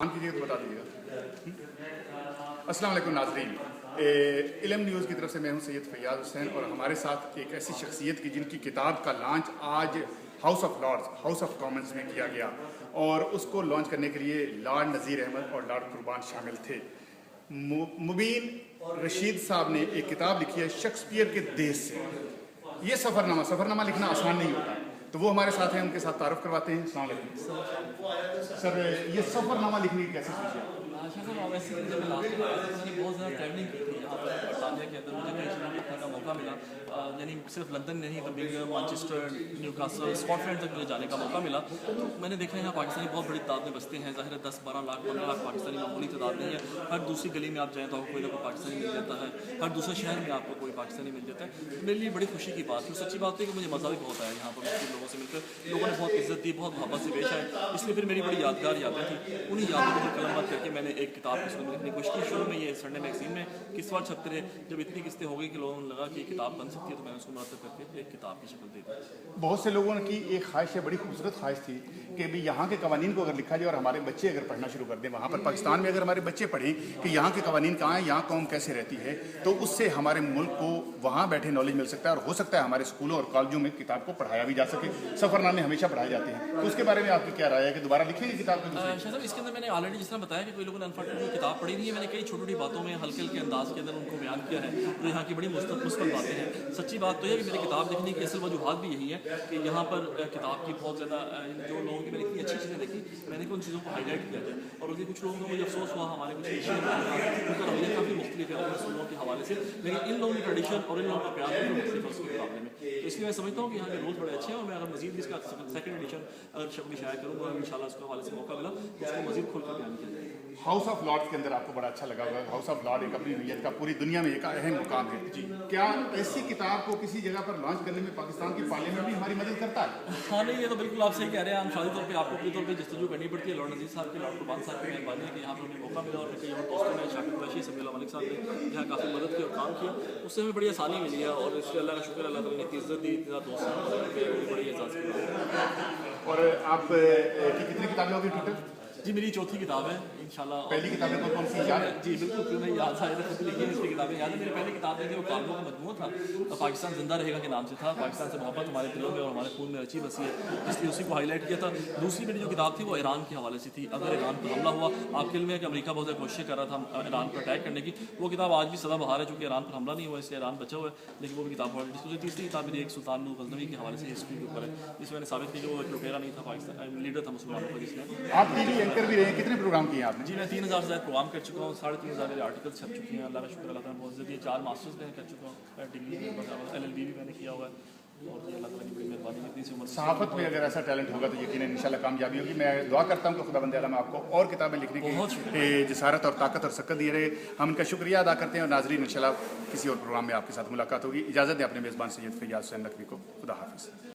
कीजिए तो बता दीजिएगा। अस्सलाम वालेकुम नाज़रीन, इल्म न्यूज़ की तरफ से मैं हूं सैयद फैयाज़ हुसैन और हमारे साथ एक ऐसी शख्सियत की जिनकी किताब का लॉन्च आज House of Lords, House of Commons में किया गया और उसको लॉन्च करने के लिए लॉर्ड नज़ीर अहमद और लॉर्ड कुर्बान शामिल थे। मुबीन रशीद साहब ने एक किताब लिखी है शेक्सपियर के देश से। ये सफ़रनामा लिखना आसान नहीं होता, तो वो हमारे साथ हैं, उनके साथ तारुफ करवाते हैं। अस्सलाम वालेकुम सर, ये सफ़रनामा लिखने की कैसे सोची? वैसे जब मैं लास्ट में आया था मैंने बहुत ज़्यादा ट्रैवलिंग की थी यहाँ पर बरतानिया के अंदर। मुझे कहीं लिखने का मौका मिला, यानी सिर्फ लंदन नहीं बर्मिंघम, मैनचेस्टर, न्यूकासल, स्कॉटलैंड तक मुझे जाने का मौका मिला। तो मैंने देखा यहाँ पाकिस्तानी बहुत बड़ी तादाद में बसते हैं। ज़ाहिर है 10-12 लाख 15 लाख पाकिस्तानी मामूली तादाद नहीं है। हर दूसरी गली में आप जाएँ तो आपको कोई ना कोई पाकिस्तानी मिल जाता है, हर दूसरे शहर में आपको कोई पाकिस्तानी मिल जाता है। मेरे लिए बड़ी खुशी की बात है। सच्ची बात है कि मुझे मज़ा भी बहुत आया यहाँ पर मुस्लिम लोगों से मिलकर। लोगों ने बहुत इज्जत दी, बहुत मोहब्बत से पेश आए, इसलिए फिर मेरी बड़ी यादगार यादें थी। उन्हीं यादों को कलमबंद करके मैंने एक किताब की सूरत में लिखने की कोशिश की। शुरू में ये संडे मैगजीन में किस्सा छपते रहे, जब इतनी किस्तें हो गई कि लोगों को लगा कि किताब बन सकती है, तो मैंने उसको मुरतब करके एक किताब की शक्ल दे दी। बहुत से लोगों की एक ख्वाहिश है, बड़ी खूबसूरत ख्वाहिश थी कि भी यहाँ के कवानीन को अगर लिखा जाए और हमारे बच्चे अगर पढ़ना शुरू कर दें, वहाँ पर पाकिस्तान में अगर हमारे बच्चे पढ़ें कि यहाँ के कवानीन कहाँ हैं, यहाँ कौम कैसे रहती है, तो उससे हमारे मुल्क को वहाँ बैठे नॉलेज मिल सकता है और हो सकता है हमारे स्कूलों और कॉलेजों में किताब को पढ़ाया भी जा सके। सफ़रनामे हमेशा पढ़ाए जाते हैं, तो उसके बारे में आपकी क्या राय है कि दोबारा लिखेंगे किताब को? शायद इसके अंदर मैंने ऑलरेडी जिस तरह बताया कि कोई लोगों ने अनफॉर्चुनेटली किताब पढ़ी नहीं है। मैंने कई छोटी छोटी बातों में हल्के हल्के अंदाज के अंदर उनको बयान किया है, तो यहाँ की बड़ी मुस्बत बातें हैं। सच्ची बात तो है कि मेरी किताब लिखने की असल वजूहत भी यही है कि यहाँ पर किताब की बहुत ज़्यादा जो लोगों की मैंने इतनी अच्छी चीज़ें देखी, मैंने कि उन चीज़ों को हाईलाइट किया जाए। और उनके कुछ लोगों को मुझे अफसोस हुआ, हमारे कुछ उनका रवैया काफ़ी मुख्तलिफ है रसूलों के हवाले से, लेकिन इन लोगों की ट्रेडिशन और इन लोगों का प्यार भी मुख्तलिफ है उसके मुकाबले में। तो इसलिए मैं समझता हूँ कि यहाँ के रूल्स बड़े अच्छे हैं और मैं अगर मजीद भी इसका सेकंड एडिशन अगर शब्द शाया करूँगा इंशाल्लाह उसके हवाले से मौका मिला तो उसको मजीद खोल कर बयान किया जाएगा। हाउस ऑफ लॉर्ड्स के अंदर आपको बड़ा अच्छा लगा होगा। हाउस ऑफ लॉर्ड एक अपनी नैयत का पूरी दुनिया में एक अहम मुकाम है जी। क्या ऐसी किताब को किसी जगह पर लॉन्च करने में पाकिस्तान की पार्लियामेंट भी हमारी मदद करता है? हाँ नहीं, ये तो बिल्कुल आप सही कह रहे हैं। हम शादी तौर पर आपको पूरी तौर पर जस्तजू करनी पड़ती है। लॉर्ड नज़ीर साहब की, लॉर्ड कुर्बान साहब की मेहरबानी है कि यहाँ पर हमें मौका मिला और कई और दोस्तों ने, शाकिर कुरैशी, समीउल्लाह मलिक साहब ने यहाँ काफ़ी मदद की और काम किया, उससे हमें बड़ी आसानी मिली है और इसलिए अल्लाह का शुक्र, अल्लाह ताला ने इतनी इज्जत दी, इतना दोस्त बड़ी एहसास की। और आप की कितनी किताबें होगी टोटल? जी मेरी चौथी किताब है इंशाल्लाह। पहली किताबें कौन सी याद है? जी बिल्कुल, क्यों नहीं याद, शायद खुद लिखी है इसलिए किताबें याद है। मेरी पहली किताब थी वो कालमों का मजमूआ था, पाकिस्तान जिंदा रहेगा के नाम से था। पाकिस्तान से मोहब्बत हमारे दिलों में और हमारे खून में रची बसी है, इसलिए उसी को हाईलाइट किया था। दूसरी मेरी जो किताब थी वो ईरान के हवाले से थी। अगर ईरान पर हमला हुआ, आपके इल्म है कि अमेरिका बहुत ज़्यादा कोशिश कर रहा था ईरान पर अटैक करने की, वो किताब आज भी सदाबहार है। चूँकि ईरान पर हमला नहीं हुआ इसलिए ईरान बचा हुआ है, लेकिन वो भी किताब ऑलरेडी। तीसरी किताब मेरी एक सुल्तान गज़नवी के हवाले से हिस्ट्री के ऊपर है, जिसमें मैंने साबित किया कि वो एक लुटेरा नहीं था, पाकिस्तान लीडर था मुसलमानों का। जिसमें आप टीवी एंकर भी रहे, कितने प्रोग्राम किए आपने? जी मैं 3000 से ज़्यादा प्रोग्राम कर चुका हूँ, 3500 मेरे आर्टिकल्स छप चुके हैं। अल्लाह का शुक्र, अल्लाह ताला बहुत ज़्यादा 4 मास्टर्स मैंने कर चुका हूँ, डिग्री LLB भी मैंने किया हुआ है और ये अल्लाह ताला की बड़ी मेहरबानी है। इतनी सी उम्र सहाफ़त में अगर ऐसा टैलेंट होगा तो यकीनन इंशाल्लाह कामयाबी होगी। मैं दुआ करता हूँ कि खुदाबंद आलम आपको और किताबें लिखने की जसारत और ताकत और सकत दिए रहे। हम इनका शुक्रिया अदा करते हैं और नाज़रीन इंशाल्लाह किसी और प्रोग्राम में आपके साथ मुलाकात होगी। इजाज़त दें अपने मेज़बान सैयद फैयाज़ हुसैन नकवी को। खुदा हाफ़िज़।